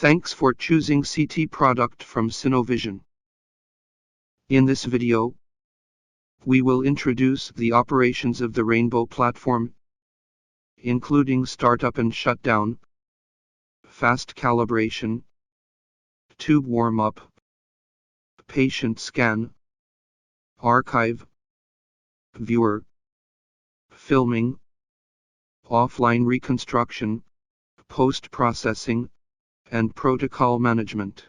Thanks for choosing CT product from Synovision. In this video, we will introduce the operations of the Rainbow platform, including startup and shutdown, fast calibration, tube warm-up, patient scan, archive, viewer, filming, offline reconstruction, post-processing, and protocol management.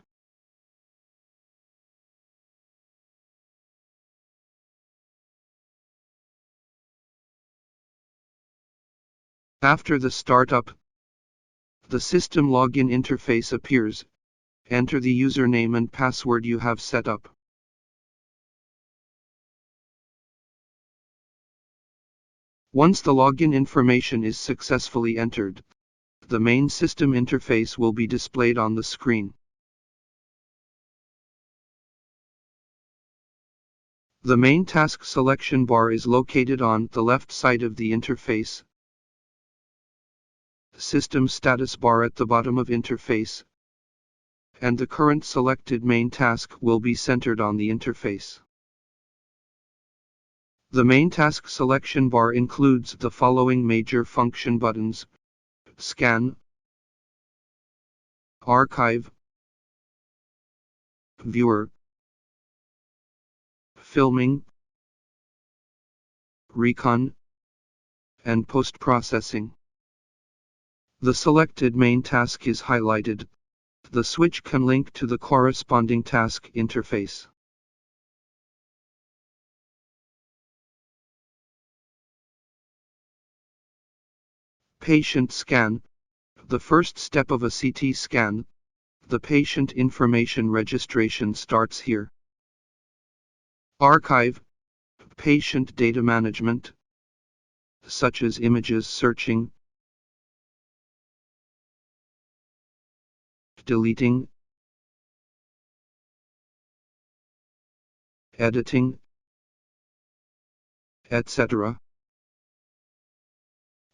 After the startup, the system login interface appears. Enter the username and password you have set up. Once the login information is successfully entered, the main system interface will be displayed on the screen. The main task selection bar is located on the left side of the interface. System status bar at the bottom of interface, and the current selected main task will be centered on the interface. The main task selection bar includes the following major function buttons: Scan, Archive, Viewer, Filming, Recon, and Post-processing. The selected main task is highlighted. The switch can link to the corresponding task interface. Patient scan. The first step of a CT scan, the patient information registration starts here. Archive. Patient data management, such as images searching, deleting, editing, etc.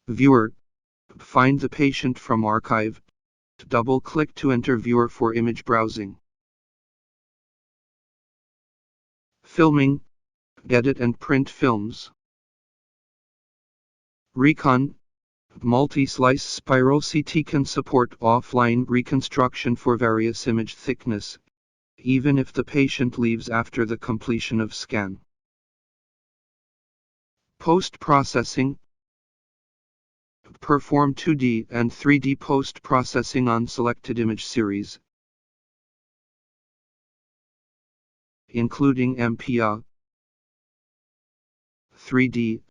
Viewer. Find the patient from archive. Double-click to enter viewer for image browsing. Filming. Edit and print films. Recon. Multi-slice spiral CT can support offline reconstruction for various image thickness, even if the patient leaves after the completion of scan. Post-processing. Perform 2D and 3D post-processing on selected image series, including MPA, 3D,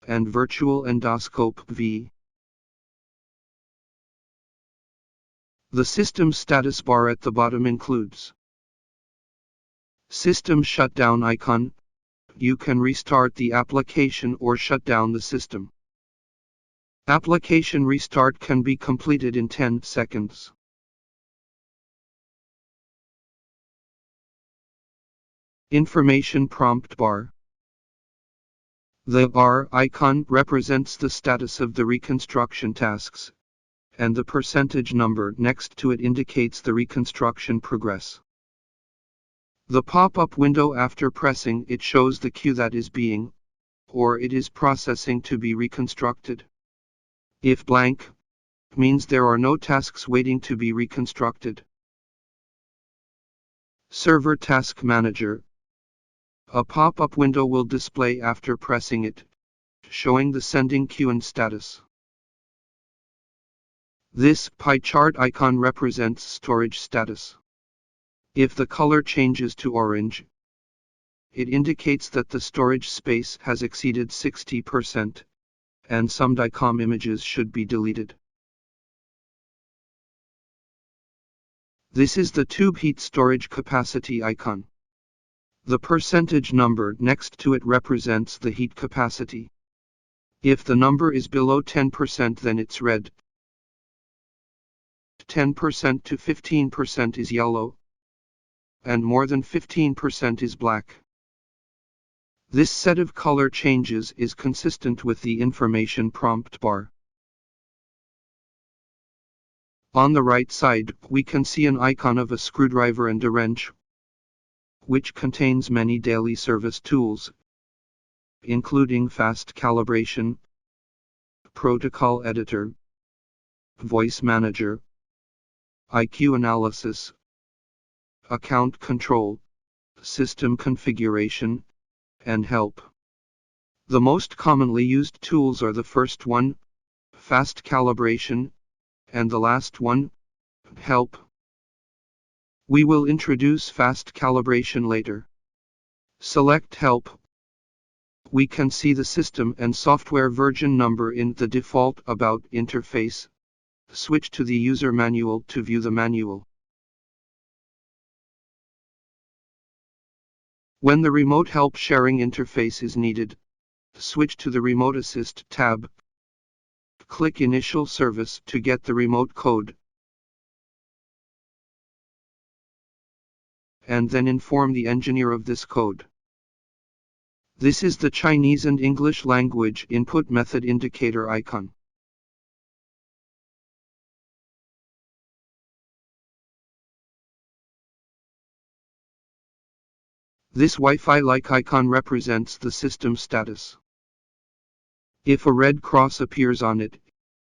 and virtual endoscope V. The system status bar at the bottom includes system shutdown icon. You can restart the application or shut down the system. Application restart can be completed in 10 seconds. Information prompt bar. The R icon represents the status of the reconstruction tasks, and the percentage number next to it indicates the reconstruction progress. The pop-up window after pressing it shows the queue that is being, or it is processing to be reconstructed. If blank, means there are no tasks waiting to be reconstructed. Server Task Manager. A pop-up window will display after pressing it, showing the sending queue and status. This pie chart icon represents storage status. If the color changes to orange, it indicates that the storage space has exceeded 60%, and some DICOM images should be deleted. This is the tube heat storage capacity icon. The percentage number next to it represents the heat capacity. If the number is below 10%, then it's red. 10% to 15% is yellow, and more than 15% is black. This set of color changes is consistent with the information prompt bar. On the right side, we can see an icon of a screwdriver and a wrench, which contains many daily service tools, including fast calibration, protocol editor, voice manager, IQ analysis, account control, system configuration, and help. The most commonly used tools are the first one, fast calibration, and the last one, help. We will introduce fast calibration later. Select help. We can see the system and software version number in the default About interface. Switch to the user manual to view the manual. When the remote help sharing interface is needed, switch to the Remote Assist tab. Click Initial Service to get the remote code, and then inform the engineer of this code. This is the Chinese and English language input method indicator icon. This Wi-Fi-like icon represents the system status. If a red cross appears on it,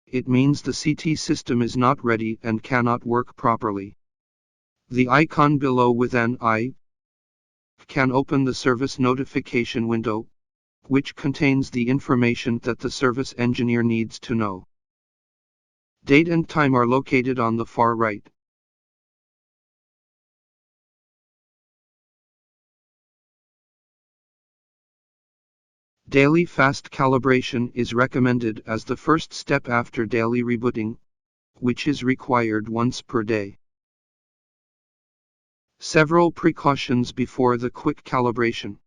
it means the CT system is not ready and cannot work properly. The icon below with an eye can open the service notification window, which contains the information that the service engineer needs to know. Date and time are located on the far right. Daily fast calibration is recommended as the first step after daily rebooting, which is required once per day. Several precautions before the quick calibration.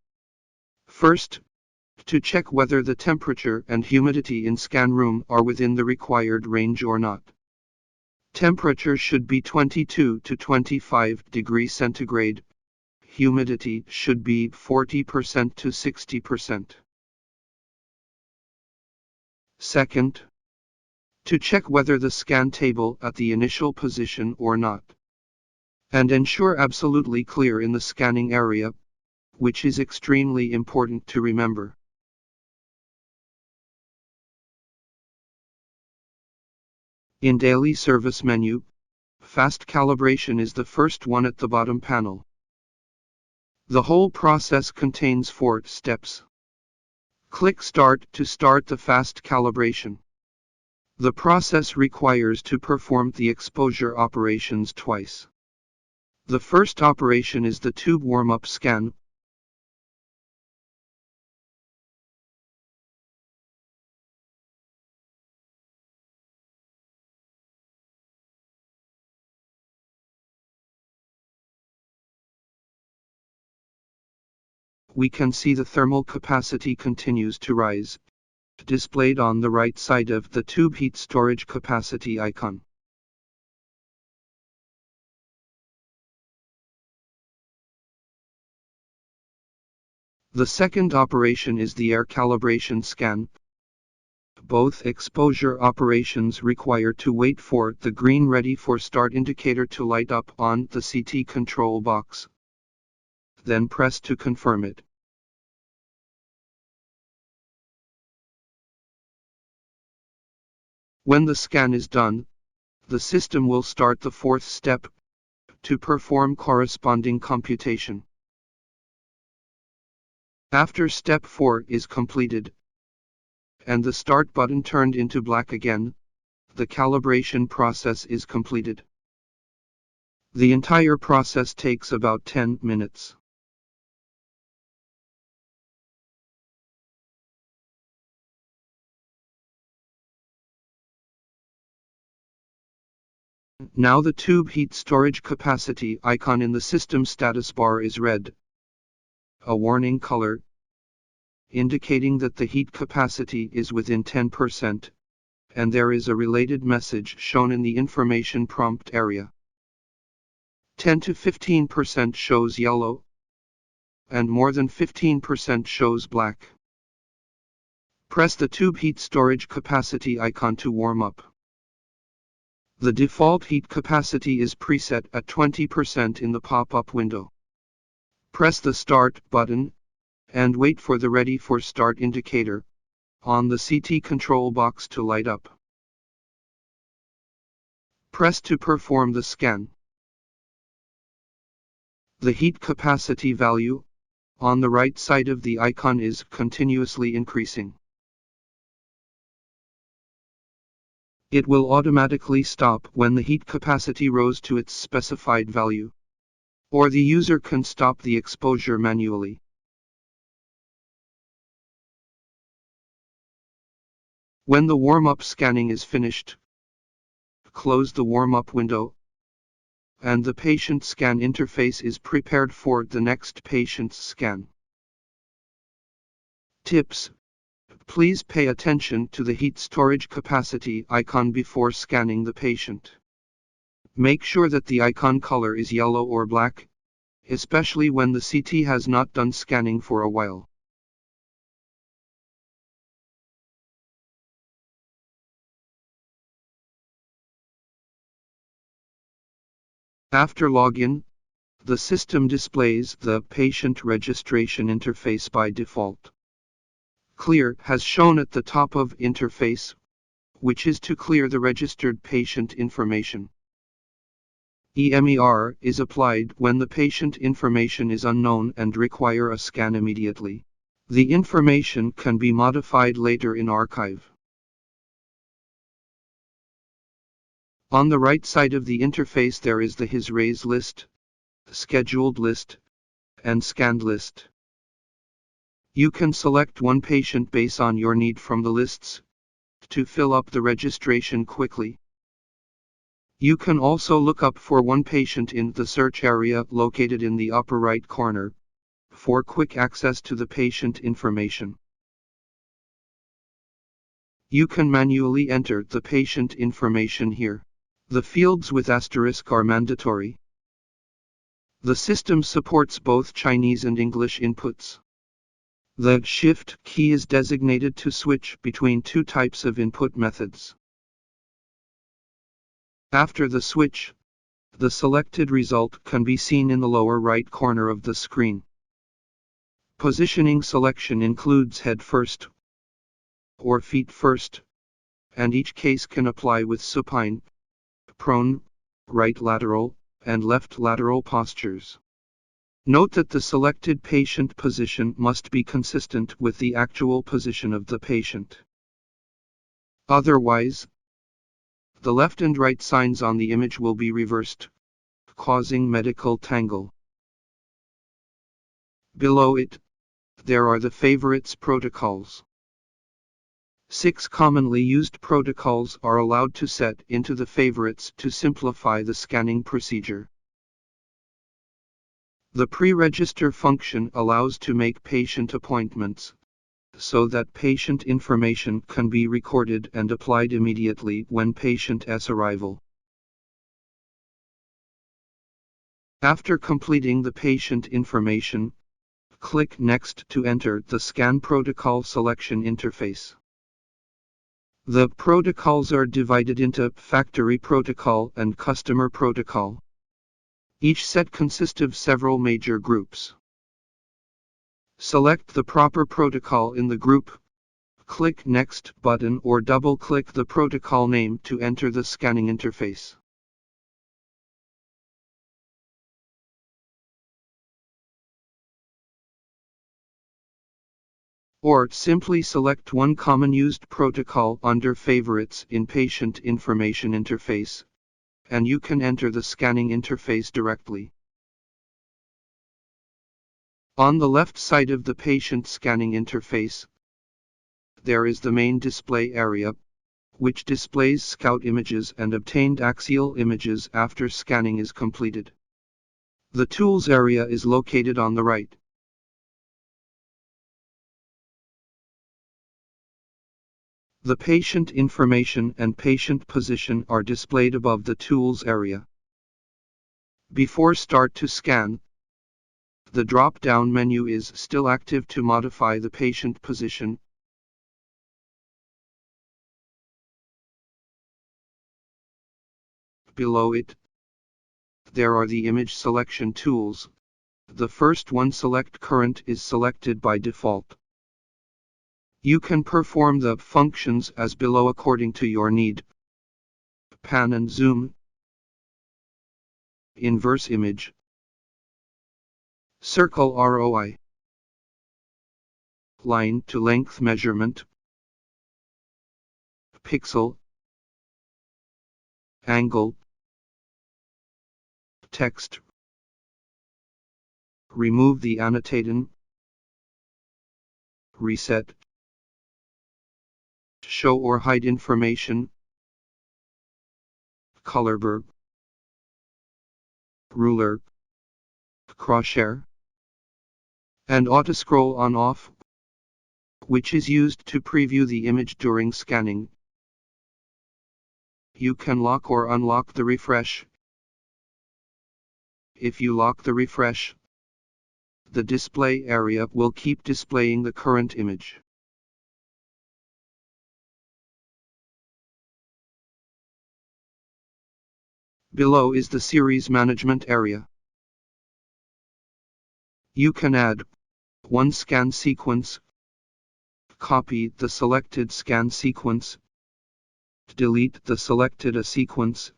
First, to check whether the temperature and humidity in scan room are within the required range or not. Temperature should be 22 to 25 degrees centigrade. Humidity should be 40% to 60%. Second, to check whether the scan table at the initial position or not. And ensure absolutely clear in the scanning area, which is extremely important to remember. In Daily Service menu, Fast Calibration is the first one at the bottom panel. The whole process contains 4 steps. Click Start to start the fast calibration. The process requires to perform the exposure operations twice. The first operation is the tube warm-up scan. We can see the thermal capacity continues to rise, displayed on the right side of the tube heat storage capacity icon. The second operation is the air calibration scan. Both exposure operations require to wait for the green ready for start indicator to light up on the CT control box. Then press to confirm it. When the scan is done, the system will start the 4th step to perform corresponding computation. After step 4 is completed, and the start button turned into black again, the calibration process is completed. The entire process takes about 10 minutes. Now the tube heat storage capacity icon in the system status bar is red. A warning color, indicating that the heat capacity is within 10%, and there is a related message shown in the information prompt area. 10 to 15% shows yellow, and more than 15% shows black. Press the tube heat storage capacity icon to warm up. The default heat capacity is preset at 20% in the pop-up window. Press the Start button and wait for the Ready for Start indicator on the CT control box to light up. Press to perform the scan. The heat capacity value on the right side of the icon is continuously increasing. It will automatically stop when the heat capacity rose to its specified value, or the user can stop the exposure manually. When the warm-up scanning is finished, close the warm-up window, and the patient scan interface is prepared for the next patient's scan. Tips: please pay attention to the heat storage capacity icon before scanning the patient. Make sure that the icon color is yellow or black, especially when the CT has not done scanning for a while. After login, the system displays the patient registration interface by default. Clear has shown at the top of interface, which is to clear the registered patient information. EMER is applied when the patient information is unknown and require a scan immediately. The information can be modified later in archive. On the right side of the interface there is the HIS-RAISE list, scheduled list, and scanned list. You can select one patient based on your need from the lists to fill up the registration quickly. You can also look up for one patient in the search area located in the upper right corner for quick access to the patient information. You can manually enter the patient information here. The fields with asterisk are mandatory. The system supports both Chinese and English inputs. The Shift key is designated to switch between two types of input methods. After the switch, the selected result can be seen in the lower right corner of the screen. Positioning selection includes head first or feet first, and each case can apply with supine, prone, right lateral, and left lateral postures. Note that the selected patient position must be consistent with the actual position of the patient. Otherwise, the left and right signs on the image will be reversed, causing medical tangle. Below it, there are the favorites protocols. 6 commonly used protocols are allowed to set into the favorites to simplify the scanning procedure. The pre-register function allows to make patient appointments, so that patient information can be recorded and applied immediately when patient's arrival. After completing the patient information, click Next to enter the Scan Protocol Selection interface. The protocols are divided into Factory Protocol and Customer Protocol. Each set consists of several major groups. Select the proper protocol in the group, click Next button or double-click the protocol name to enter the scanning interface. Or simply select one common used protocol under Favorites in Patient Information Interface, and you can enter the scanning interface directly. On the left side of the patient scanning interface, there is the main display area, which displays scout images and obtained axial images after scanning is completed. The Tools area is located on the right. The patient information and patient position are displayed above the Tools area. Before start to scan, the drop-down menu is still active to modify the patient position. Below it, there are the image selection tools. The first one, Select Current, is selected by default. You can perform the functions as below according to your need. Pan and zoom, inverse image, circle ROI, line to length measurement, pixel, angle, text, remove the annotating, reset, show or hide information, color bar, ruler, crosshair, and autoscroll on/off, which is used to preview the image during scanning. You can lock or unlock the refresh. If you lock the refresh, the display area will keep displaying the current image. Below is the series management area. You can add one scan sequence, copy the selected scan sequence, delete the selected sequence,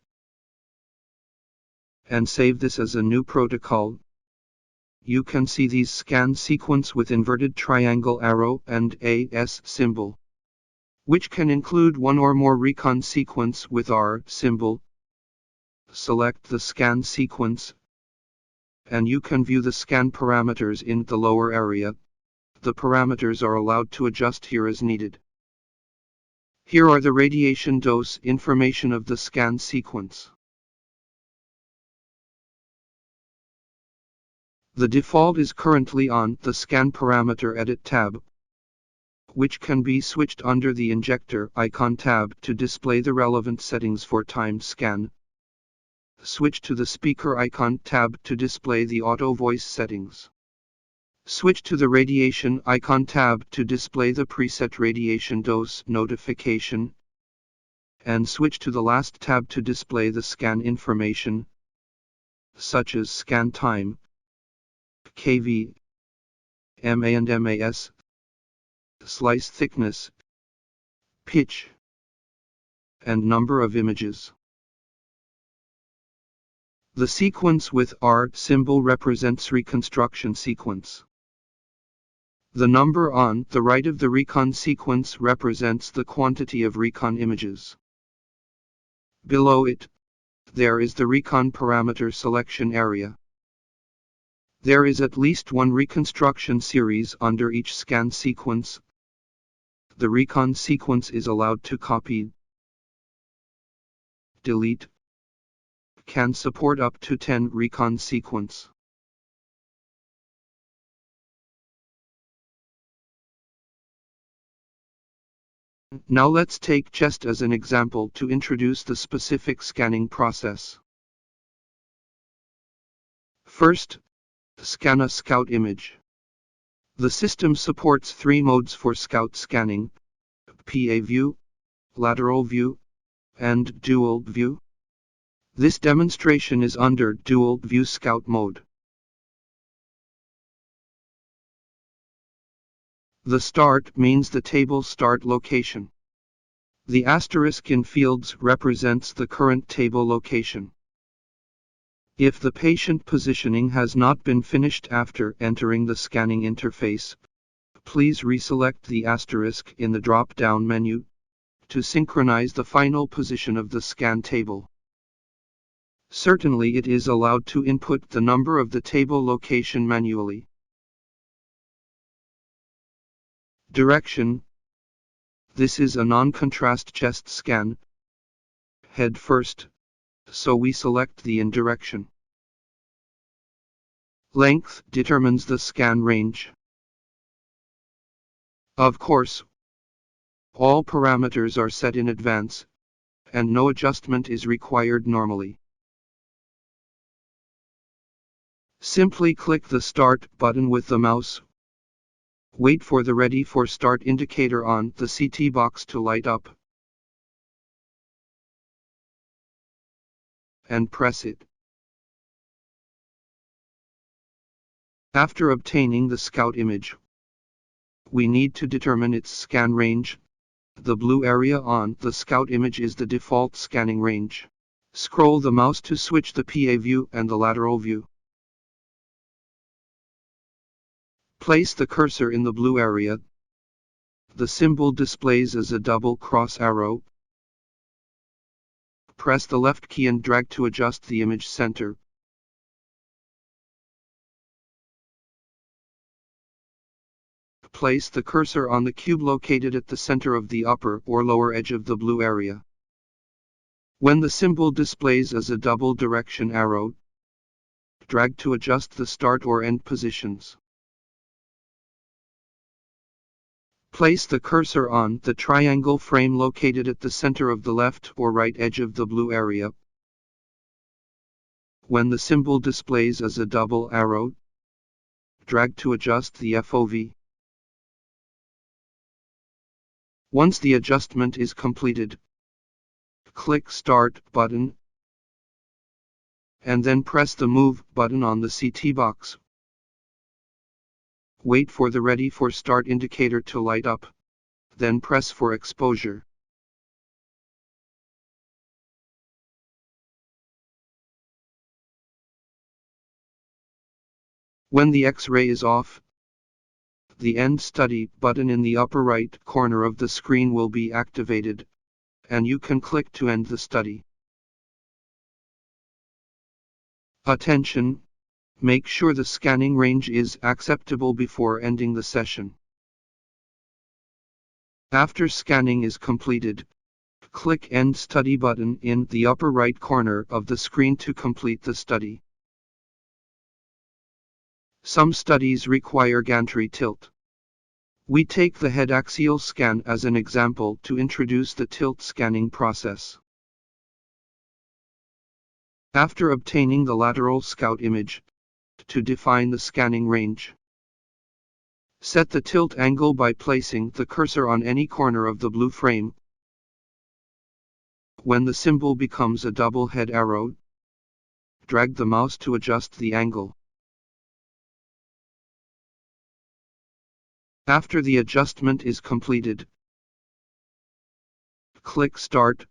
and save this as a new protocol. You can see these scan sequence with inverted triangle arrow and AS symbol, which can include one or more recon sequence with R symbol. Select the scan sequence, and you can view the scan parameters in the lower area. The parameters are allowed to adjust here as needed. Here are the radiation dose information of the scan sequence. The default is currently on the Scan Parameter Edit tab, which can be switched under the Injector icon tab to display the relevant settings for timed scan. Switch to the Speaker icon tab to display the auto voice settings. Switch to the Radiation icon tab to display the preset radiation dose notification. And switch to the last tab to display the scan information, such as scan time, KV, MA and MAS, slice thickness, pitch, and number of images. The sequence with R symbol represents reconstruction sequence. The number on the right of the recon sequence represents the quantity of recon images. Below it, there is the recon parameter selection area. There is at least one reconstruction series under each scan sequence. The recon sequence is allowed to copy, delete, can support up to 10 recon sequence. Now let's take chest as an example to introduce the specific scanning process. First, scan a scout image. The system supports 3 modes for scout scanning: PA view, lateral view, and dual view. This demonstration is under dual view scout mode. The start means the table start location. The asterisk in fields represents the current table location. If the patient positioning has not been finished after entering the scanning interface, please reselect the asterisk in the drop-down menu to synchronize the final position of the scan table. Certainly it is allowed to input the number of the table location manually. Direction. This is a non-contrast chest scan. Head first, so we select the in direction. Length determines the scan range. Of course, all parameters are set in advance, and no adjustment is required normally. Simply click the Start button with the mouse. Wait for the Ready for Start indicator on the CT box to light up. and press it. After obtaining the scout image, we need to determine its scan range. The blue area on the scout image is the default scanning range. Scroll the mouse to switch the PA view and the lateral view. Place the cursor in the blue area. The symbol displays as a double cross arrow. Press the left key and drag to adjust the image center. Place the cursor on the cube located at the center of the upper or lower edge of the blue area. When the symbol displays as a double direction arrow, drag to adjust the start or end positions. Place the cursor on the triangle frame located at the center of the left or right edge of the blue area. When the symbol displays as a double arrow, drag to adjust the FOV. Once the adjustment is completed, click Start button, and then press the Move button on the CT box. Wait for the Ready for Start indicator to light up, then press for exposure. When the X-ray is off, the End Study button in the upper right corner of the screen will be activated, and you can click to end the study. Attention! Make sure the scanning range is acceptable before ending the session. After scanning is completed, click End Study button in the upper right corner of the screen to complete the study. Some studies require gantry tilt. We take the head axial scan as an example to introduce the tilt scanning process. After obtaining the lateral scout image, to define the scanning range, set the tilt angle by placing the cursor on any corner of the blue frame. When the symbol becomes a double head arrow, drag the mouse to adjust the angle. After the adjustment is completed, click Start.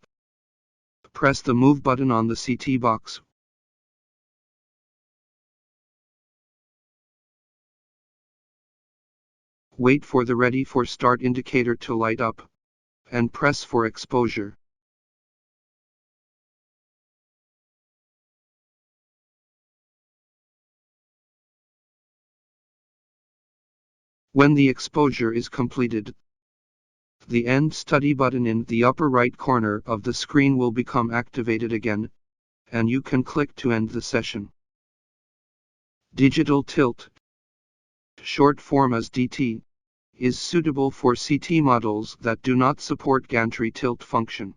Press the Move button on the CT box. Wait for the Ready for Start indicator to light up, and press for exposure. When the exposure is completed, the End Study button in the upper right corner of the screen will become activated again, and you can click to end the session. Digital tilt, short form as DT, is suitable for CT models that do not support gantry tilt function.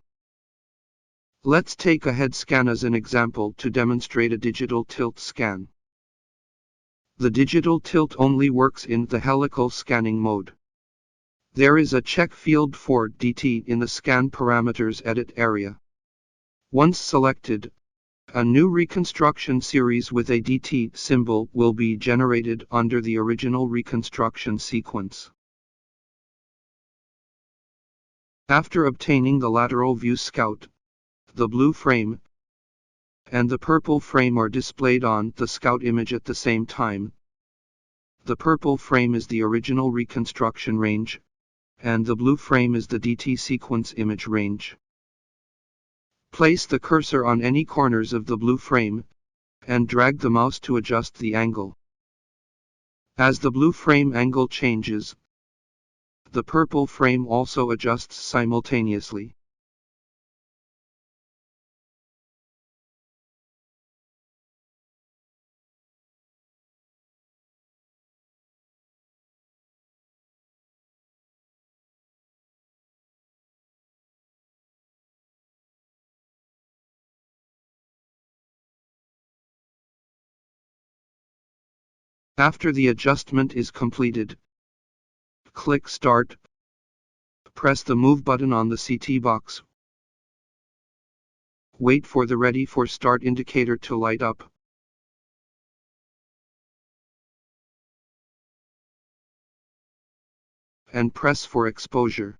Let's take a head scan as an example to demonstrate a digital tilt scan. The digital tilt only works in the helical scanning mode. There is a check field for DT in the Scan Parameters edit area. Once selected, a new reconstruction series with a DT symbol will be generated under the original reconstruction sequence. After obtaining the lateral view scout, the blue frame and the purple frame are displayed on the scout image at the same time. The purple frame is the original reconstruction range, and the blue frame is the DT sequence image range. Place the cursor on any corners of the blue frame, and drag the mouse to adjust the angle. As the blue frame angle changes, the purple frame also adjusts simultaneously. After the adjustment is completed, click Start. Press the Move button on the CT box. Wait for the Ready for Start indicator to light up. And press for exposure.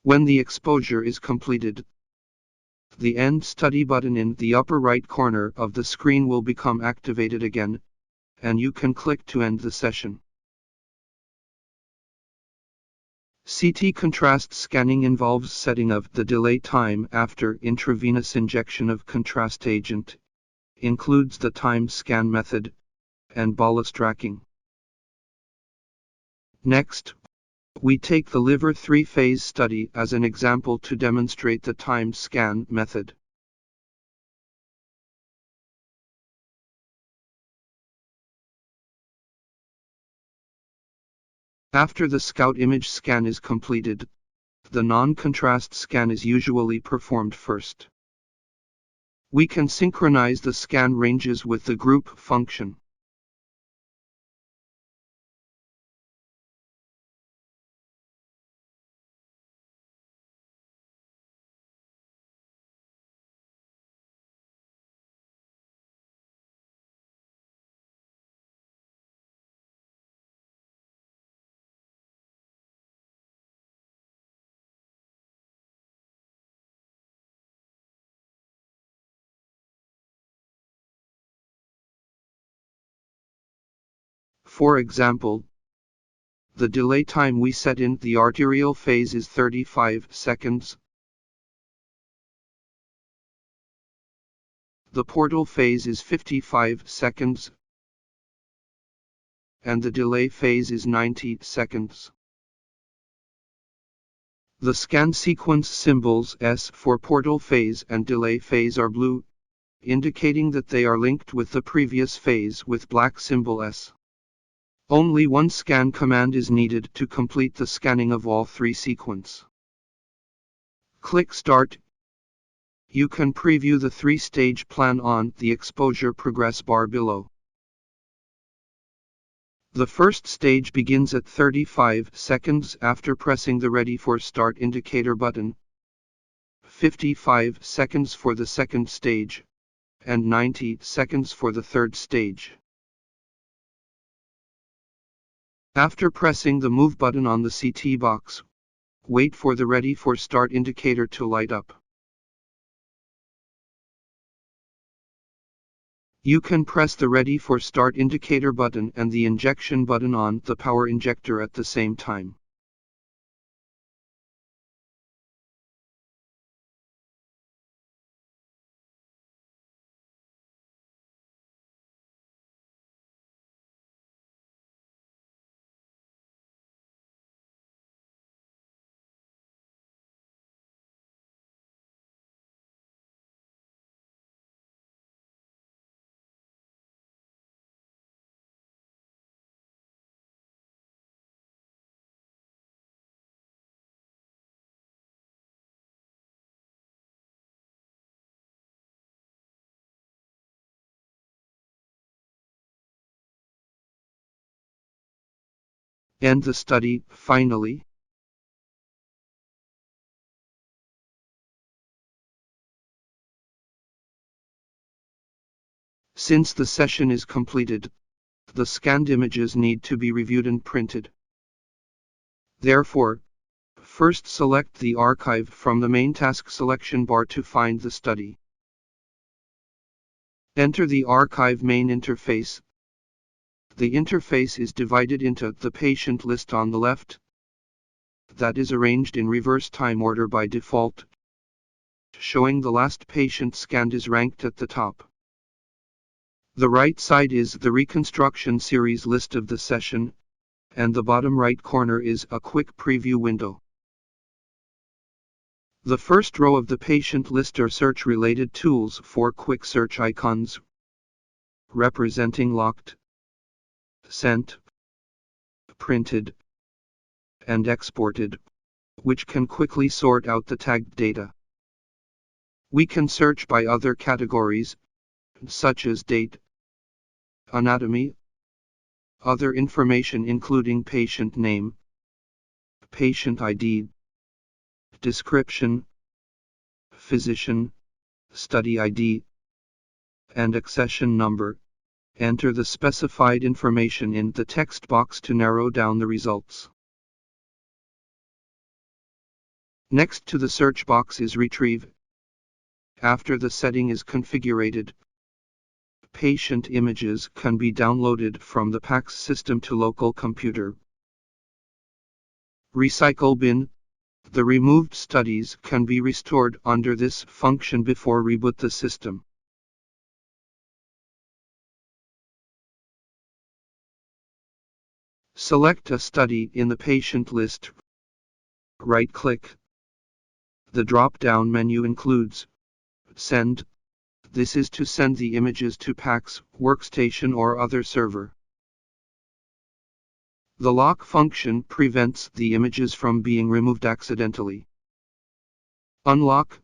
When the exposure is completed, the End Study button in the upper right corner of the screen will become activated again, and you can click to end the session. CT contrast scanning involves setting of the delay time after intravenous injection of contrast agent, includes the time scan method, and bolus tracking. Next, we take the liver 3-phase study as an example to demonstrate the time scan method. After the SCOUT image scan is completed, the non-contrast scan is usually performed first. We can synchronize the scan ranges with the group function. For example, the delay time we set in the arterial phase is 35 seconds. The portal phase is 55 seconds. And the delay phase is 90 seconds. The scan sequence symbols S for portal phase and delay phase are blue, indicating that they are linked with the previous phase with black symbol S. Only one scan command is needed to complete the scanning of all three sequence. Click Start. You can preview the 3-stage plan on the exposure progress bar below. The first stage begins at 35 seconds after pressing the Ready for Start indicator button, 55 seconds for the second stage, and 90 seconds for the third stage. After pressing the Move button on the CT box, wait for the Ready for Start indicator to light up. You can press the Ready for Start indicator button and the injection button on the power injector at the same time. End the study, finally. Since the session is completed, the scanned images need to be reviewed and printed. Therefore, first select the archive from the main task selection bar to find the study. Enter the archive main interface. The interface is divided into the patient list on the left, that is arranged in reverse time order by default, showing the last patient scanned is ranked at the top. The right side is the reconstruction series list of the session, and the bottom right corner is a quick preview window. The first row of the patient list are search-related tools for quick search icons, representing locked, sent, printed, and exported, which can quickly sort out the tagged data. We can search by other categories, such as date, anatomy, other information including patient name, patient ID, description, physician, study ID, and accession number. Enter the specified information in the text box to narrow down the results. Next to the search box is Retrieve. After the setting is configured, patient images can be downloaded from the PACS system to local computer. Recycle bin. The removed studies can be restored under this function before reboot the system. Select a study in the patient list. Right-click. The drop-down menu includes Send. This is to send the images to PACS, workstation or other server. The lock function prevents the images from being removed accidentally. Unlock.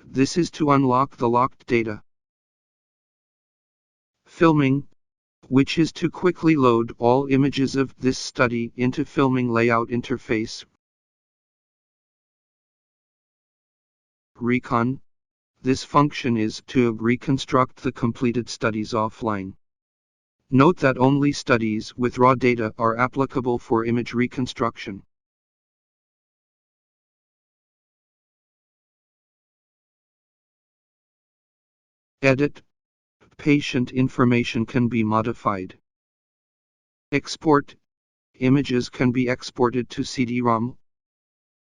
This is to unlock the locked data. Filming, which is to quickly load all images of this study into filming layout interface. Recon. This function is to reconstruct the completed studies offline. Note that only studies with raw data are applicable for image reconstruction. Edit. Patient information can be modified. Export. Images can be exported to CD-ROM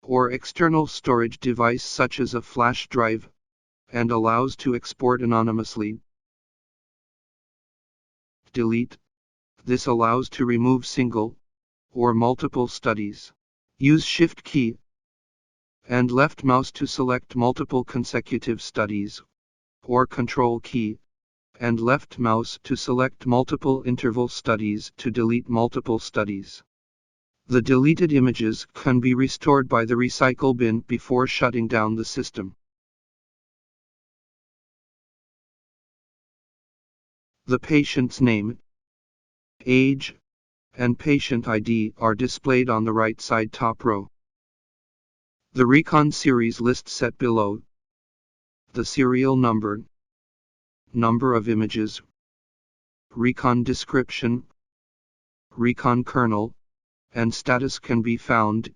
or external storage device such as a flash drive, and allows to export anonymously. Delete. This allows to remove single or multiple studies. Use Shift key and left mouse to select multiple consecutive studies, or Control key and left mouse to select multiple interval studies to delete multiple studies. The deleted images can be restored by the recycle bin before shutting down the system. The patient's name, age, and patient ID are displayed on the right side top row. The Recon series list set below. The serial number, number of images, Recon description, Recon kernel, and status can be found.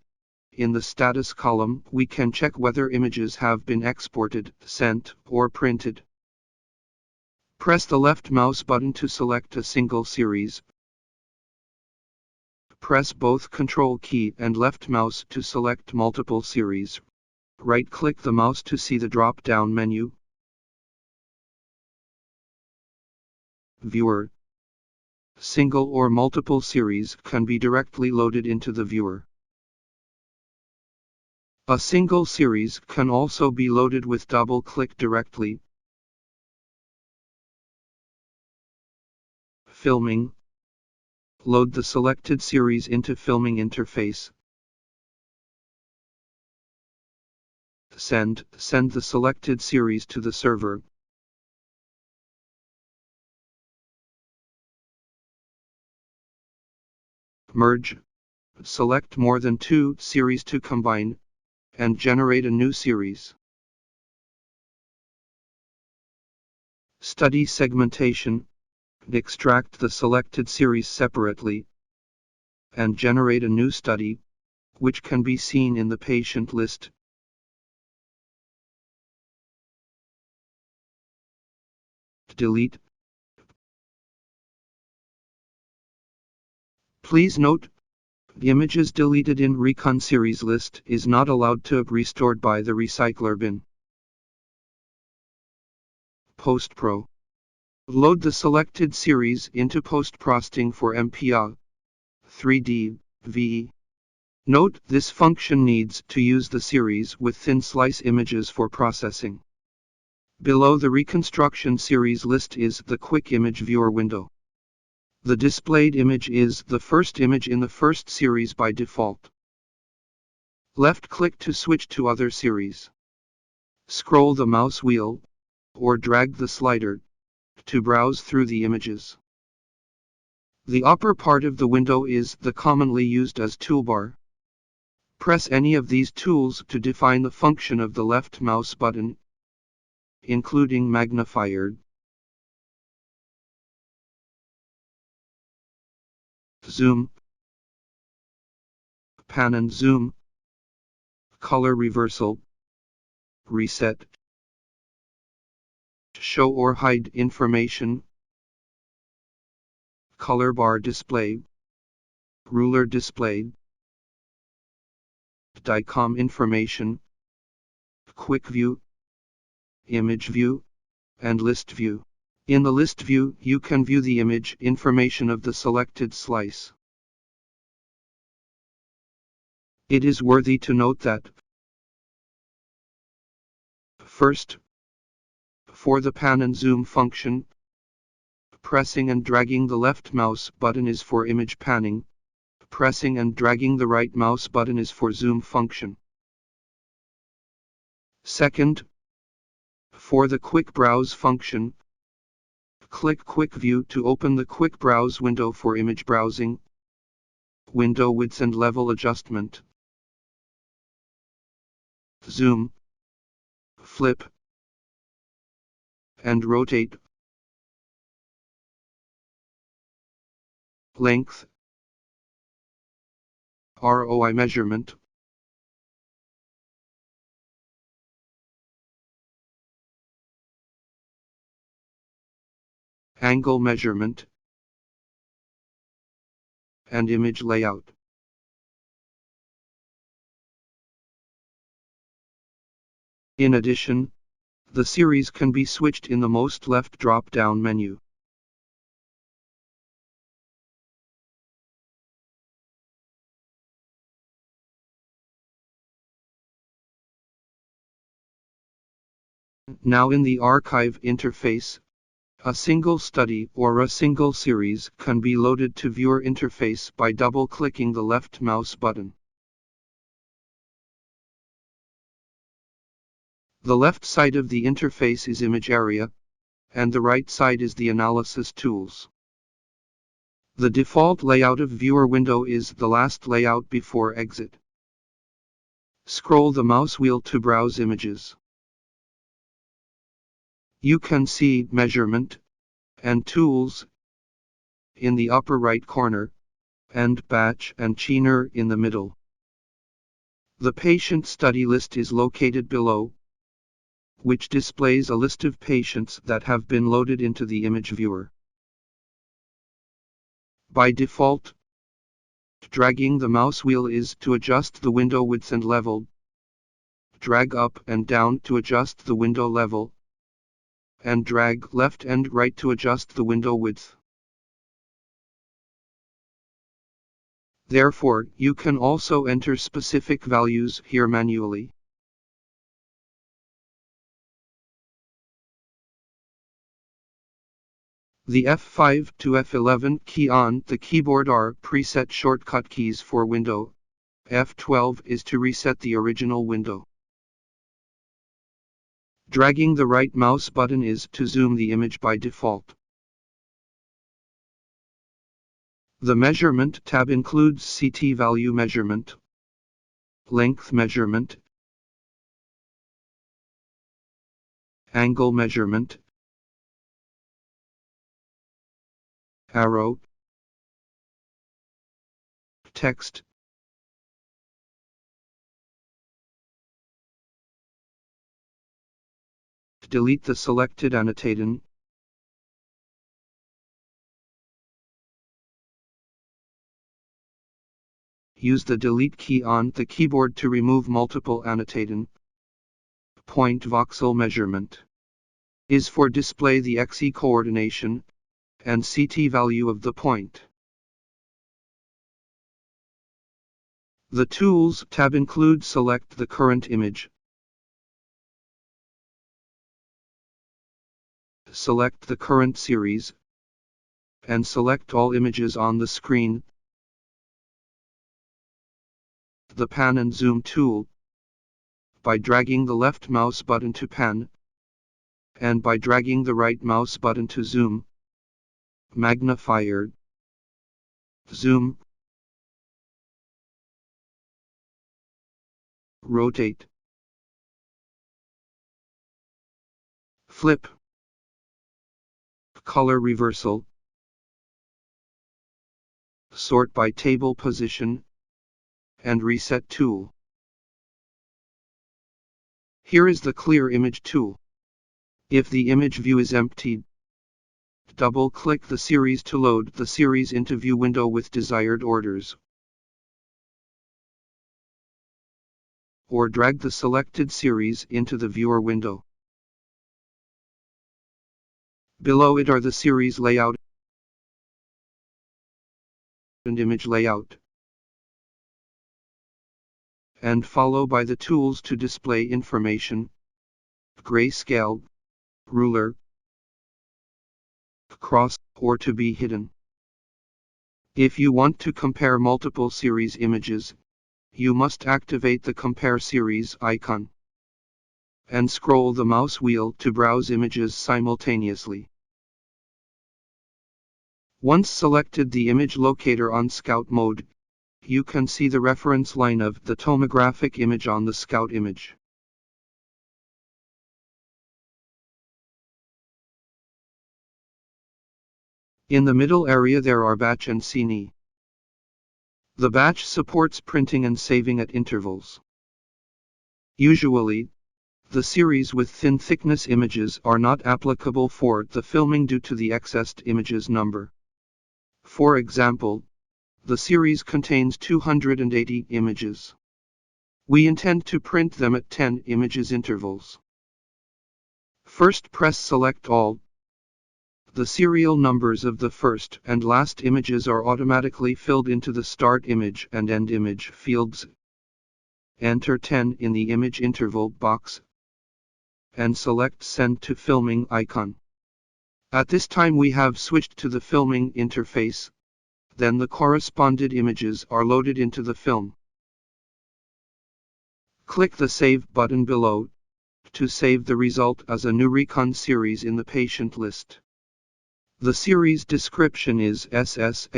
In the status column, we can check whether images have been exported, sent, or printed. Press the left mouse button to select a single series. Press both Control key and left mouse to select multiple series. Right-click the mouse to see the drop-down menu. Viewer. Single or multiple series can be directly loaded into the viewer. A single series can also be loaded with double-click directly. Filming. Load the selected series into filming interface. Send the selected series to the server. Merge. Select more than two series to combine, and generate a new series. Study segmentation. Extract the selected series separately, and generate a new study, which can be seen in the patient list. Delete. Please note, the images deleted in Recon series list is not allowed to be restored by the recycler bin. Post-Pro. Load the selected series into post-processing for MPEG 3D, VE. Note, this function needs to use the series with thin slice images for processing. Below the reconstruction series list is the Quick Image Viewer window. The displayed image is the first image in the first series by default. Left-click to switch to other series. Scroll the mouse wheel, or drag the slider, to browse through the images. The upper part of the window is the commonly used as toolbar. Press any of these tools to define the function of the left mouse button, including magnifier, zoom, pan and zoom, color reversal, reset, show or hide information, color bar display, ruler display, DICOM information, quick view, image view, and list view. In the list view, you can view the image information of the selected slice. It is worthy to note that, first, for the pan and zoom function, pressing and dragging the left mouse button is for image panning, pressing and dragging the right mouse button is for zoom function. Second, for the quick browse function, click Quick View to open the Quick Browse window for image browsing, window width and level adjustment, zoom, flip, and rotate, length, ROI measurement, angle measurement, and image layout. In addition, the series can be switched in the most left drop-down menu. Now in the archive interface, a single study or a single series can be loaded to viewer interface by double-clicking the left mouse button. The left side of the interface is image area, and the right side is the analysis tools. The default layout of viewer window is the last layout before exit. Scroll the mouse wheel to browse images. You can see Measurement and Tools in the upper right corner, and Batch and Cheener in the middle. The patient study list is located below, which displays a list of patients that have been loaded into the image viewer. By default, dragging the mouse wheel is to adjust the window width and level, drag up and down to adjust the window level, and drag left and right to adjust the window width. Therefore, you can also enter specific values here manually. The F5 to F11 key on the keyboard are preset shortcut keys for window. F12 is to reset the original window. Dragging the right mouse button is to zoom the image by default. The Measurement tab includes CT value measurement, length measurement, angle measurement, arrow, text, delete the selected annotation, use the delete key on the keyboard to remove multiple annotation. Point voxel measurement is for display the XY coordination and CT value of the point. The Tools tab includes select the current image, select the current series, and select all images on the screen. the Pan and Zoom tool by dragging the left mouse button to pan, and by dragging the right mouse button to zoom, magnifier, zoom, rotate, flip, color reversal, sort by table position, and reset tool. Here is the clear image tool. If the image view is empty, double-click the series to load the series into view window with desired orders, or drag the selected series into the viewer window. Below it are the series layout and image layout, and follow by the tools to display information, grayscale, ruler, cross, or to be hidden. If you want to compare multiple series images, you must activate the Compare Series icon and scroll the mouse wheel to browse images simultaneously. Once selected the image locator on Scout mode, you can see the reference line of the tomographic image on the Scout image. In the middle area there are batch and Cine. The batch supports printing and saving at intervals. Usually, the series with thin thickness images are not applicable for the filming due to the accessed images number. For example, the series contains 280 images. We intend to print them at 10 images intervals. First press Select All. The serial numbers of the first and last images are automatically filled into the Start Image and End Image fields. Enter 10 in the image interval box, and select Send to Filming icon. At this time we have switched to the filming interface, then the corresponded images are loaded into the film. Click the Save button below to save the result as a new Recon series in the patient list. The series description is SSAVESGSPS.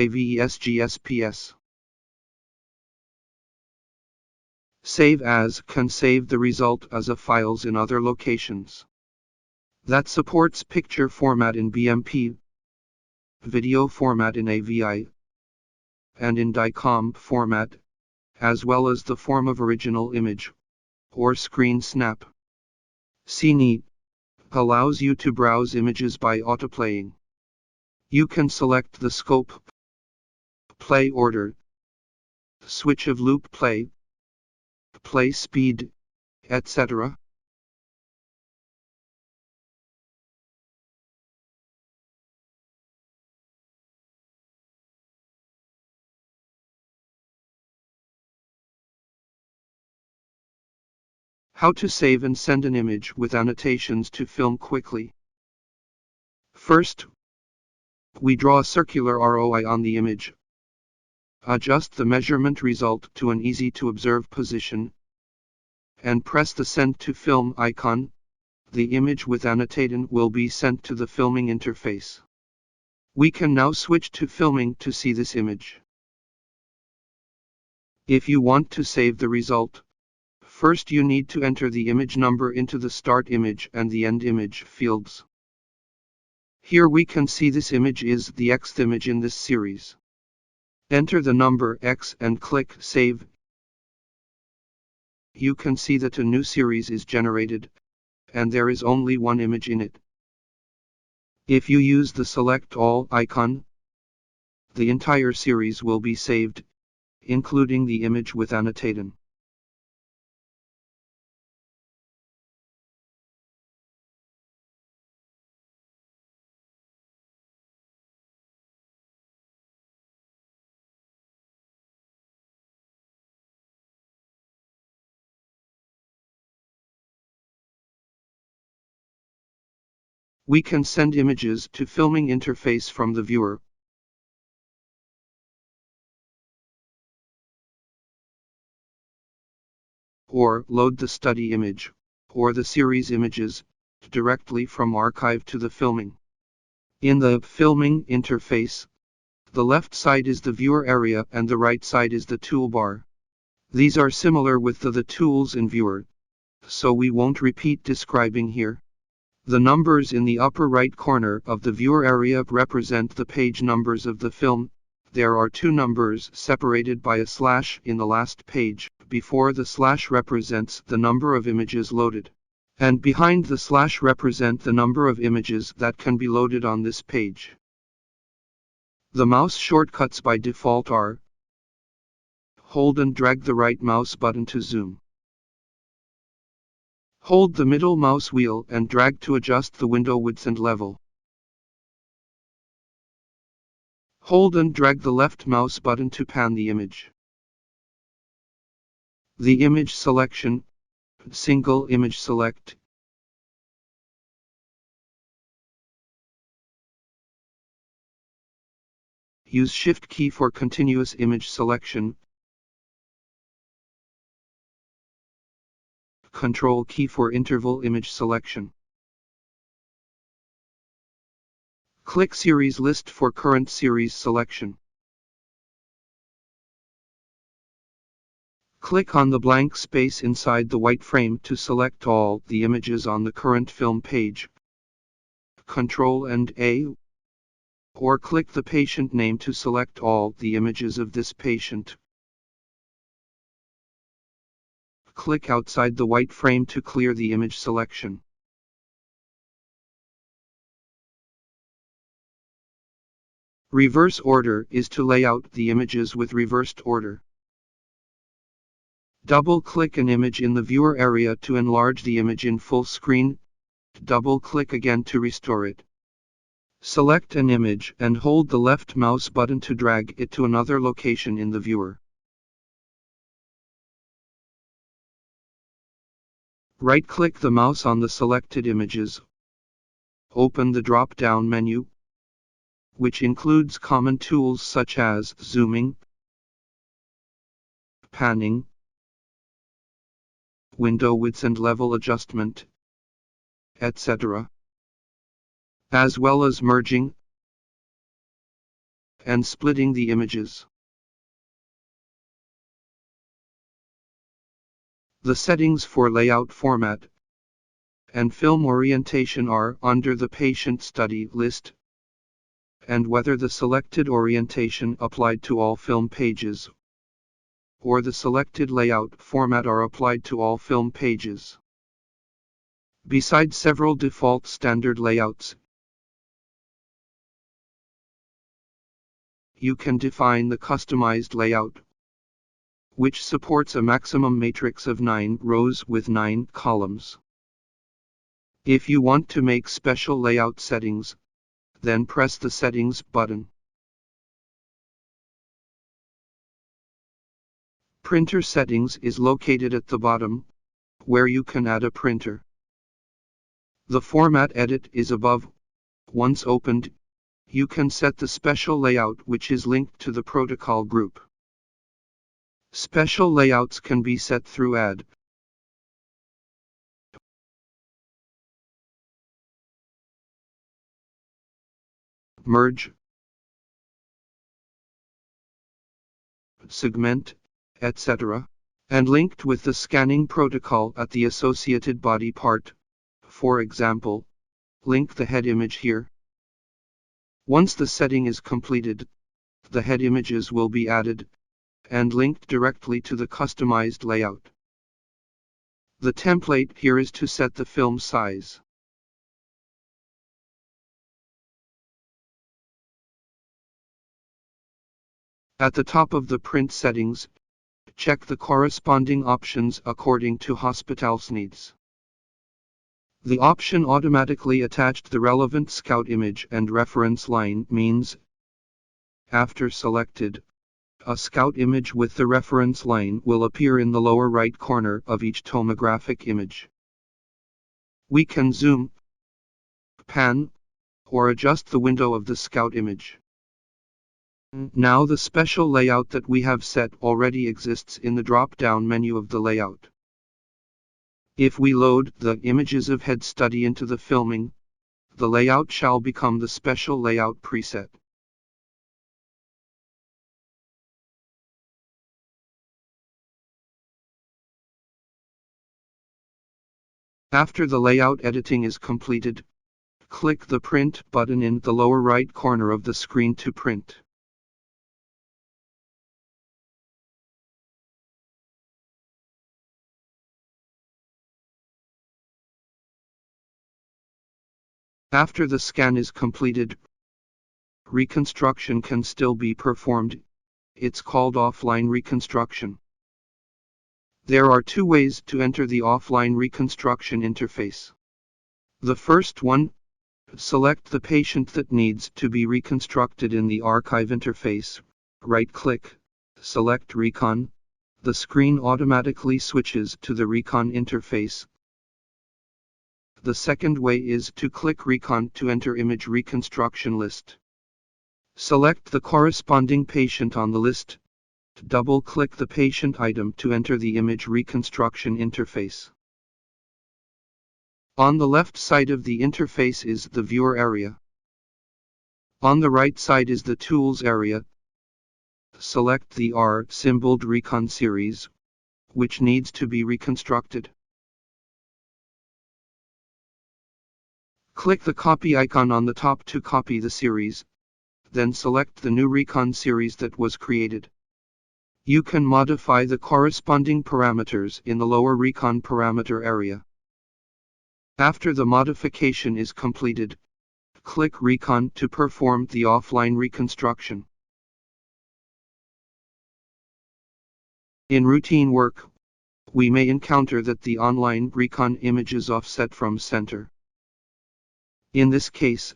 Save As can save the result as a files in other locations. That supports picture format in BMP, video format in AVI, and in DICOM format, as well as the form of original image, or screen snap. Cine allows you to browse images by autoplaying. You can select the scope, play order, switch of loop play, play speed, etc. How to save and send an image with annotations to film quickly. First, we draw a circular ROI on the image. Adjust the measurement result to an easy-to-observe position, and press the Send to Film icon. The image with annotation will be sent to the filming interface. We can now switch to filming to see this image. If you want to save the result, first you need to enter the image number into the Start Image and the End Image fields. Here we can see this image is the Xth image in this series. Enter the number X and click Save. You can see that a new series is generated, and there is only one image in it. If you use the Select All icon, the entire series will be saved, including the image with annotation. We can send images to filming interface from the viewer. or load the study image, or the series images, directly from archive to the filming. In the filming interface, the left side is the viewer area and the right side is the toolbar. These are similar with the tools in Viewer, so we won't repeat describing here. The numbers in the upper right corner of the viewer area represent the page numbers of the film. There are two numbers separated by a slash in the last page. Before the slash represents the number of images loaded, and behind the slash represent the number of images that can be loaded on this page. The mouse shortcuts by default are: hold and drag the right mouse button to zoom. Hold the middle mouse wheel and drag to adjust the window width and level. Hold and drag the left mouse button to pan the image. The image selection, single image select. Use Shift key for continuous image selection. Control key for interval image selection. Click Series List for current series selection. Click on the blank space inside the white frame to select all the images on the current film page. Ctrl and A, or click the patient name to select all the images of this patient. Click outside the white frame to clear the image selection. Reverse order is to lay out the images with reversed order. Double-click an image in the viewer area to enlarge the image in full screen. Double-click again to restore it. Select an image and hold the left mouse button to drag it to another location in the viewer. Right-click the mouse on the selected images. Open the drop-down menu, which includes common tools such as zooming, panning, window width and level adjustment, etc., as well as merging and splitting the images. The settings for layout format and film orientation are under the patient study list, and whether the selected orientation applied to all film pages or the selected layout format are applied to all film pages. Besides several default standard layouts, you can define the customized layout, which supports a maximum matrix of 9 rows with 9 columns. If you want to make special layout settings, then press the Settings button. Printer settings is located at the bottom, where you can add a printer. The Format Edit is above. Once opened, you can set the special layout which is linked to the protocol group. Special layouts can be set through Add, Merge, Segment, etc., and linked with the scanning protocol at the associated body part. For example, link the head image here. Once the setting is completed, the head images will be added and linked directly to the customized layout. The template here is to set the film size. At the top of the print settings, check the corresponding options according to hospital's needs. The option automatically attached the relevant scout image and reference line means, after selected, a scout image with the reference line will appear in the lower right corner of each tomographic image. We can zoom, pan, or adjust the window of the scout image. Now the special layout that we have set already exists in the drop-down menu of the layout. If we load the images of head study into the filming, the layout shall become the special layout preset. After the layout editing is completed, click the Print button in the lower right corner of the screen to print. After the scan is completed, reconstruction can still be performed. It's called offline reconstruction. There are two ways to enter the offline reconstruction interface. The first one, select the patient that needs to be reconstructed in the archive interface. Right-click, select Recon. The screen automatically switches to the Recon interface. The second way is to click Recon to enter image reconstruction list. Select the corresponding patient on the list. Double-click the patient item to enter the image reconstruction interface. On the left side of the interface is the Viewer area. On the right side is the Tools area. Select the R-symboled Recon series, which needs to be reconstructed. Click the copy icon on the top to copy the series, then select the new Recon series that was created. You can modify the corresponding parameters in the lower Recon parameter area. After the modification is completed, click Recon to perform the offline reconstruction. In routine work, we may encounter that the online Recon image is offset from center. In this case,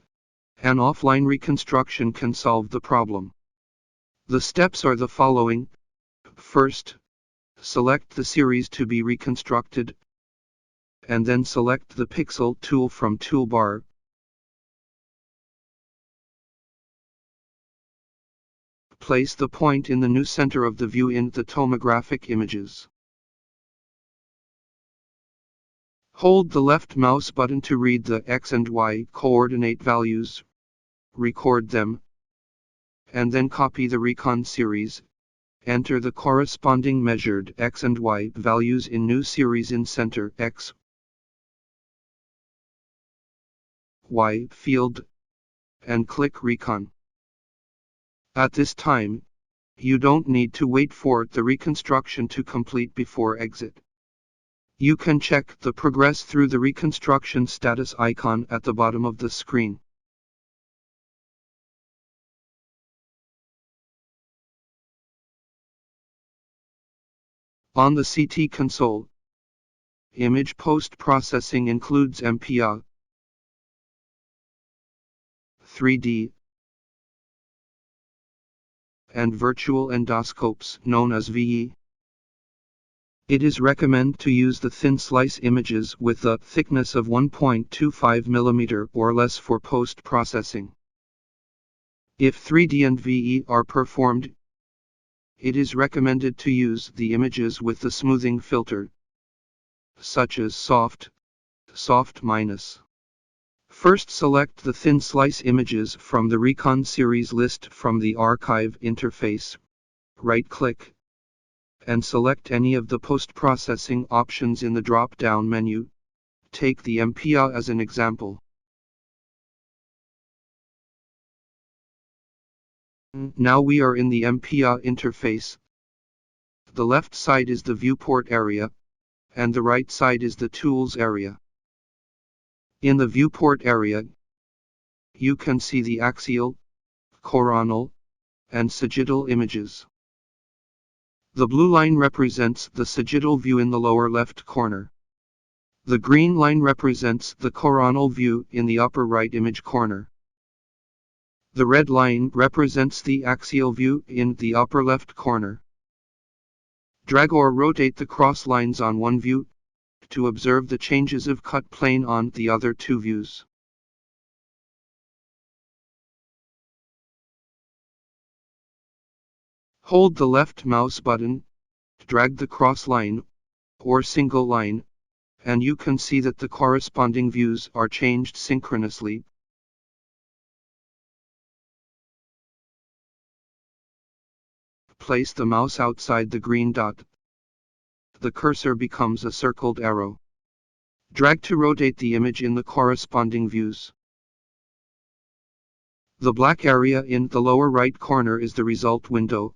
an offline reconstruction can solve the problem. The steps are the following. First, select the series to be reconstructed, and then select the Pixel tool from Toolbar. Place the point in the new center of the view in the tomographic images. Hold the left mouse button to read the X and Y coordinate values, record them, and then copy the Recon series. Enter the corresponding measured X and Y values in new series in center X, Y field, and click Recon. At this time, you don't need to wait for the reconstruction to complete before exit. You can check the progress through the reconstruction status icon at the bottom of the screen. On the CT console, image post-processing includes MPA, 3D, and virtual endoscopes known as VE. It is recommended to use the thin slice images with a thickness of 1.25 mm or less for post-processing. If 3D and VE are performed, it is recommended to use the images with the smoothing filter, such as soft, soft-. First select the thin slice images from the Recon series list from the archive interface. Right-click, and select any of the post-processing options in the drop-down menu. Take the MPA as an example. Now we are in the MPA interface. The left side is the viewport area, and the right side is the tools area. In the viewport area, you can see the axial, coronal, and sagittal images. The blue line represents the sagittal view in the lower left corner. The green line represents the coronal view in the upper right image corner. The red line represents the axial view in the upper left corner. Drag or rotate the cross lines on one view to observe the changes of cut plane on the other two views. Hold the left mouse button, drag the cross line, or single line, and you can see that the corresponding views are changed synchronously. Place the mouse outside the green dot. The cursor becomes a circled arrow. Drag to rotate the image in the corresponding views. The black area in the lower right corner is the result window,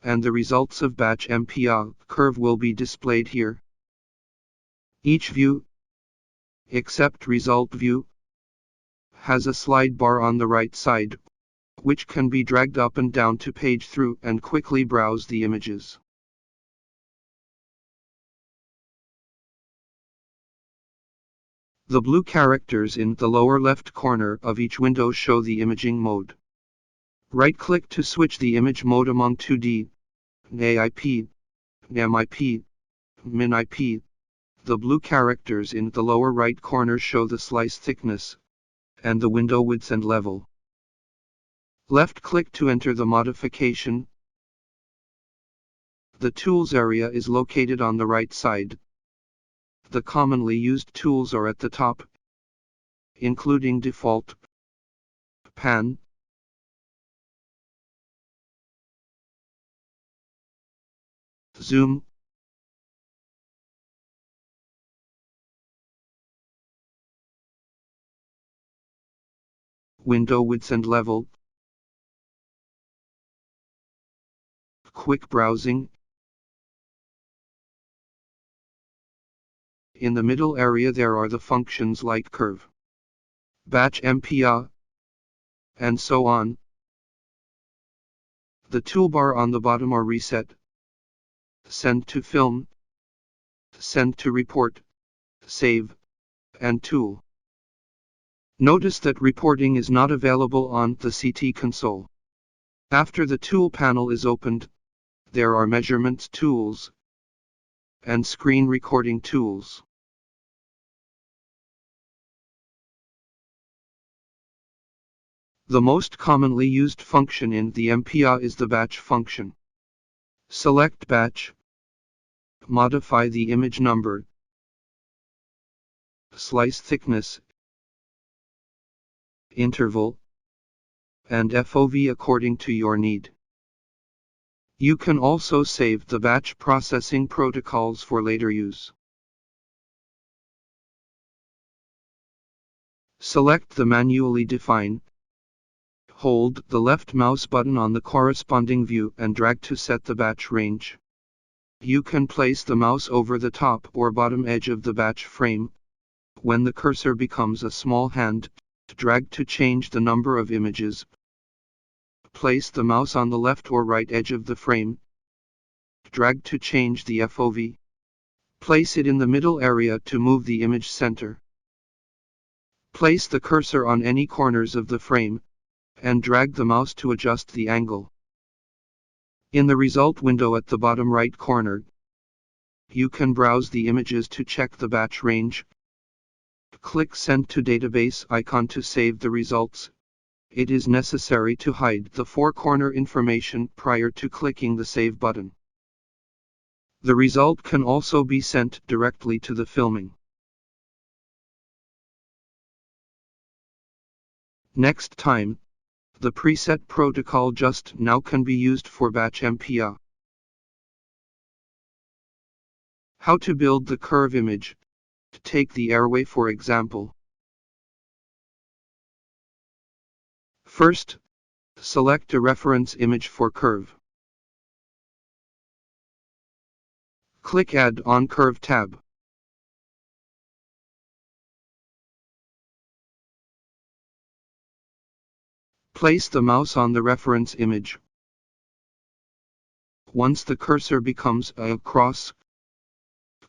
and the results of batch MPA curve will be displayed here. Each view, except result view, has a slide bar on the right side, which can be dragged up and down to page through and quickly browse the images. The blue characters in the lower left corner of each window show the imaging mode. Right-click to switch the image mode among 2D, AIP, MIP, MinIP. The blue characters in the lower right corner show the slice thickness and the window width and level. Left-click to enter the modification. The Tools area is located on the right side. The commonly used tools are at the top, including Default, Pan, Zoom, Window width and level, Quick browsing. In the middle area there are the functions like curve, batch MPA, and so on. The toolbar on the bottom are Reset, Send to Film, Send to Report, Save, and Tool. Notice that reporting is not available on the CT console. After the tool panel is opened, there are measurements tools and screen recording tools. The most commonly used function in the MPA is the batch function. Select batch, modify the image number, slice thickness, interval, and FOV according to your need. You can also save the batch processing protocols for later use. Select the manually define. Hold the left mouse button on the corresponding view and drag to set the batch range. You can place the mouse over the top or bottom edge of the batch frame. When the cursor becomes a small hand, drag to change the number of images. Place the mouse on the left or right edge of the frame. Drag to change the FOV. Place it in the middle area to move the image center. Place the cursor on any corners of the frame, and drag the mouse to adjust the angle. In the result window at the bottom right corner, you can browse the images to check the batch range. Click Send to Database icon to save the results. It is necessary to hide the four-corner information prior to clicking the Save button. The result can also be sent directly to the filming. Next time, the preset protocol just now can be used for batch MPA. How to build the curve image. Take the airway for example. First, select a reference image for curve. Click Add on Curve tab. Place the mouse on the reference image. Once the cursor becomes a cross,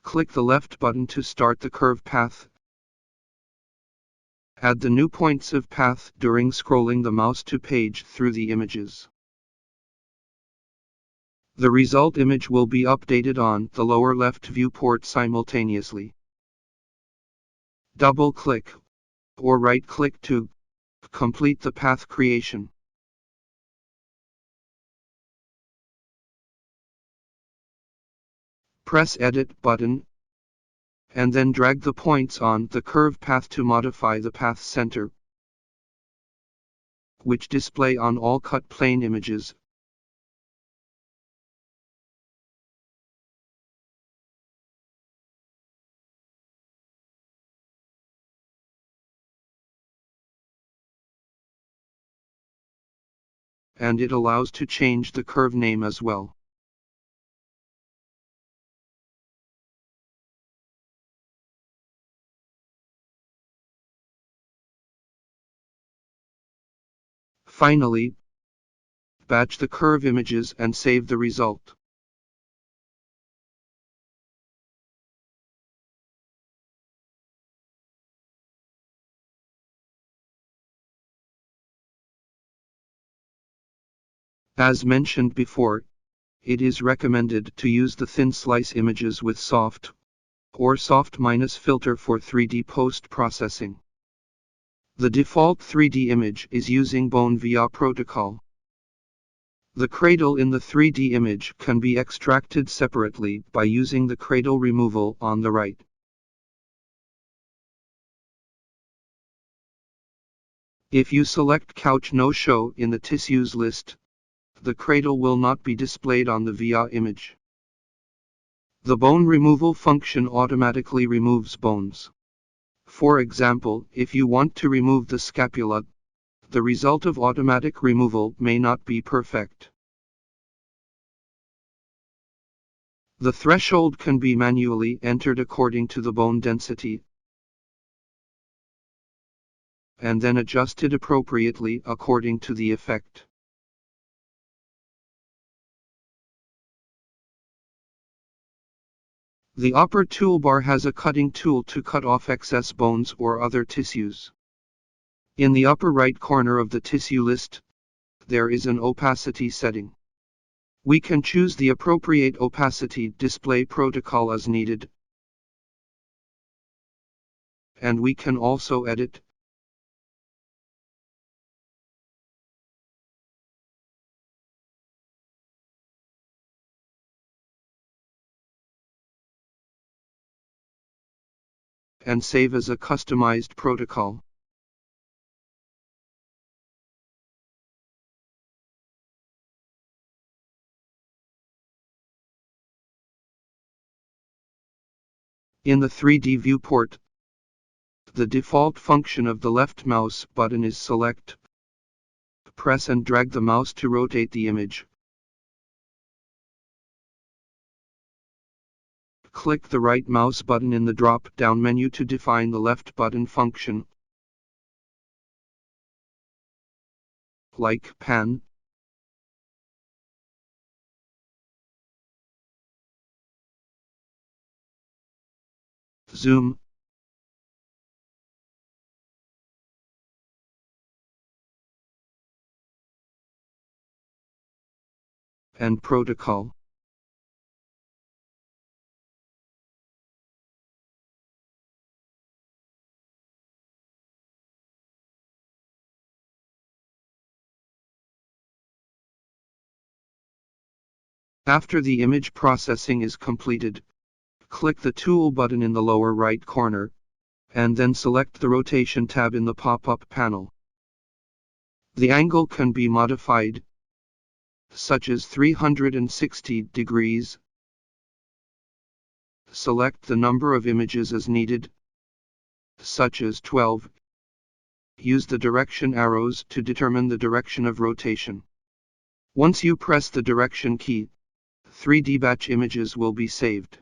click the left button to start the curve path. Add the new points of path during scrolling the mouse to page through the images. The result image will be updated on the lower left viewport simultaneously. Double-click or right-click to complete the path creation. Press Edit button and then drag the points on the curve path to modify the path center, which display on all cut plane images. And it allows to change the curve name as well. Finally, batch the curve images and save the result. As mentioned before, it is recommended to use the thin slice images with soft or soft-filter for 3D post-processing. The default 3D image is using Bone VIA protocol. The cradle in the 3D image can be extracted separately by using the cradle removal on the right. If you select Couch No Show in the Tissues list, the cradle will not be displayed on the VIA image. The bone removal function automatically removes bones. For example, if you want to remove the scapula, the result of automatic removal may not be perfect. The threshold can be manually entered according to the bone density, and then adjusted appropriately according to the effect. The upper toolbar has a cutting tool to cut off excess bones or other tissues. In the upper right corner of the tissue list, there is an opacity setting. We can choose the appropriate opacity display protocol as needed, and we can also edit and save as a customized protocol. In the 3D viewport, the default function of the left mouse button is select, press and drag the mouse to rotate the image. Click the right mouse button in the drop-down menu to define the left button function, like pan, zoom, and protocol. After the image processing is completed, click the Tool button in the lower right corner, and then select the Rotation tab in the pop-up panel. The angle can be modified, such as 360 degrees. Select the number of images as needed, such as 12. Use the direction arrows to determine the direction of rotation. Once you press the direction key, 3D batch images will be saved.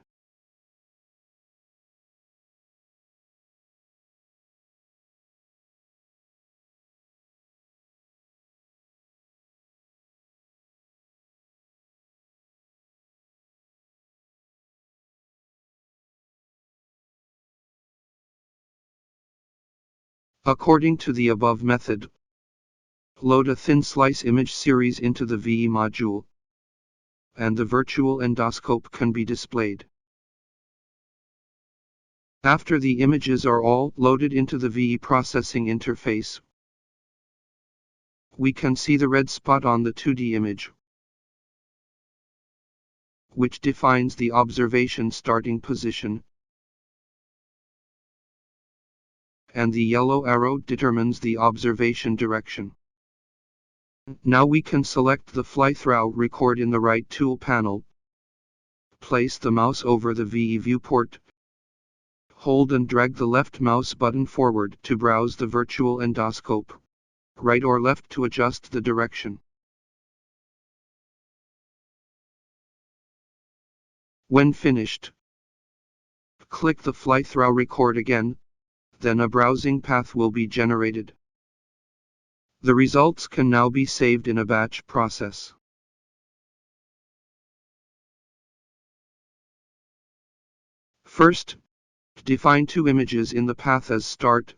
According to the above method, load a thin slice image series into the VE module, and the virtual endoscope can be displayed. After the images are all loaded into the VE processing interface, we can see the red spot on the 2D image, which defines the observation starting position. and the yellow arrow determines the observation direction. Now we can select the fly-through record in the right tool panel. Place the mouse over the VE viewport. Hold and drag the left mouse button forward to browse the virtual endoscope, right or left to adjust the direction. When finished, click the fly-through record again, then a browsing path will be generated. The results can now be saved in a batch process. First, define two images in the path as start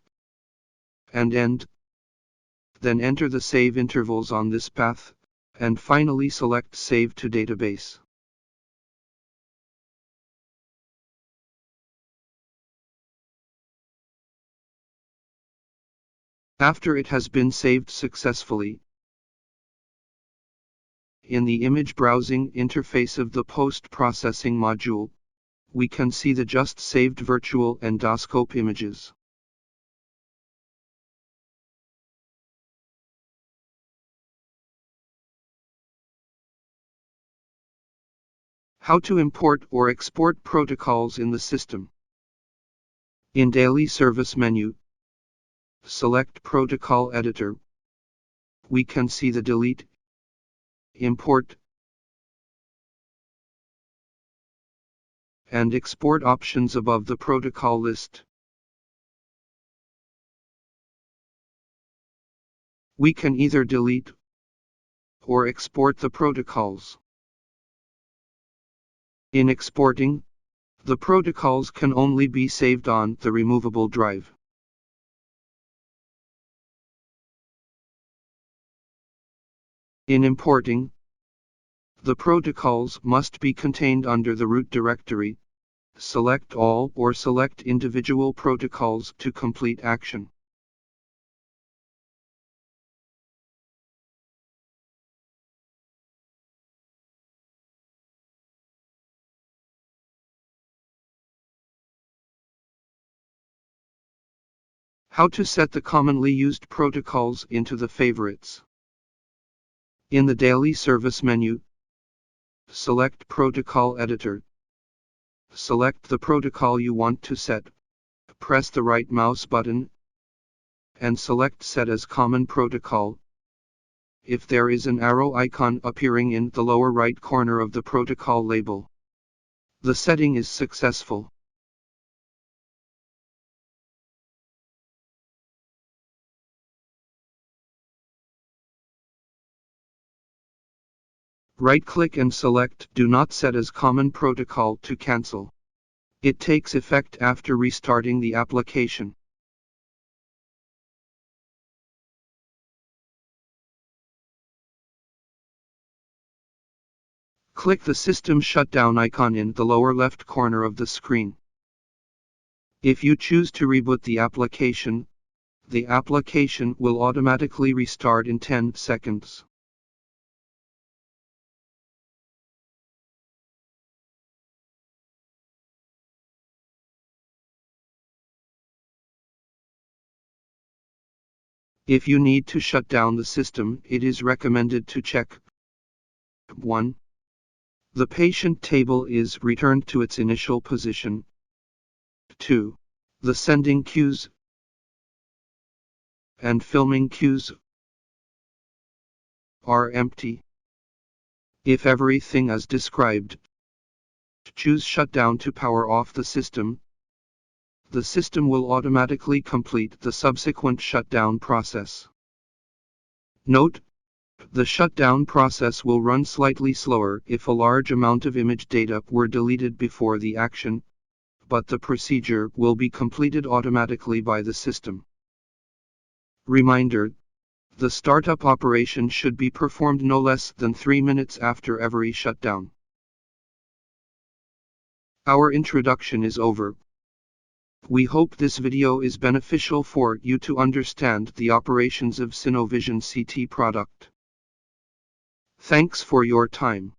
and end. Then enter the save intervals on this path, and finally select Save to Database. After it has been saved successfully, in the image browsing interface of the post-processing module, we can see the just saved virtual endoscope images. How to import or export protocols in the system. In Daily Service menu, select Protocol Editor. We can see the delete, import, and export options above the protocol list. We can either delete or export the protocols. In exporting, the protocols can only be saved on the removable drive. In importing, the protocols must be contained under the root directory. Select all or select individual protocols to complete action. How to set the commonly used protocols into the favorites. In the Daily Service menu, select Protocol Editor. Select the protocol you want to set, press the right mouse button, and select Set as Common Protocol. If there is an arrow icon appearing in the lower right corner of the protocol label, the setting is successful. Right-click and select Do Not Set as Common Protocol to cancel. It takes effect after restarting the application. Click the System Shutdown icon in the lower left corner of the screen. If you choose to reboot the application will automatically restart in 10 seconds. If you need to shut down the system, it is recommended to check 1. The patient table is returned to its initial position. 2. The sending queues and filming queues are empty. If everything as described, choose Shutdown to power off the system. The system will automatically complete the subsequent shutdown process. Note: the shutdown process will run slightly slower if a large amount of image data were deleted before the action, but the procedure will be completed automatically by the system. Reminder: the startup operation should be performed no less than 3 minutes after every shutdown. Our introduction is over. We hope this video is beneficial for you to understand the operations of Synovision CT product. Thanks for your time.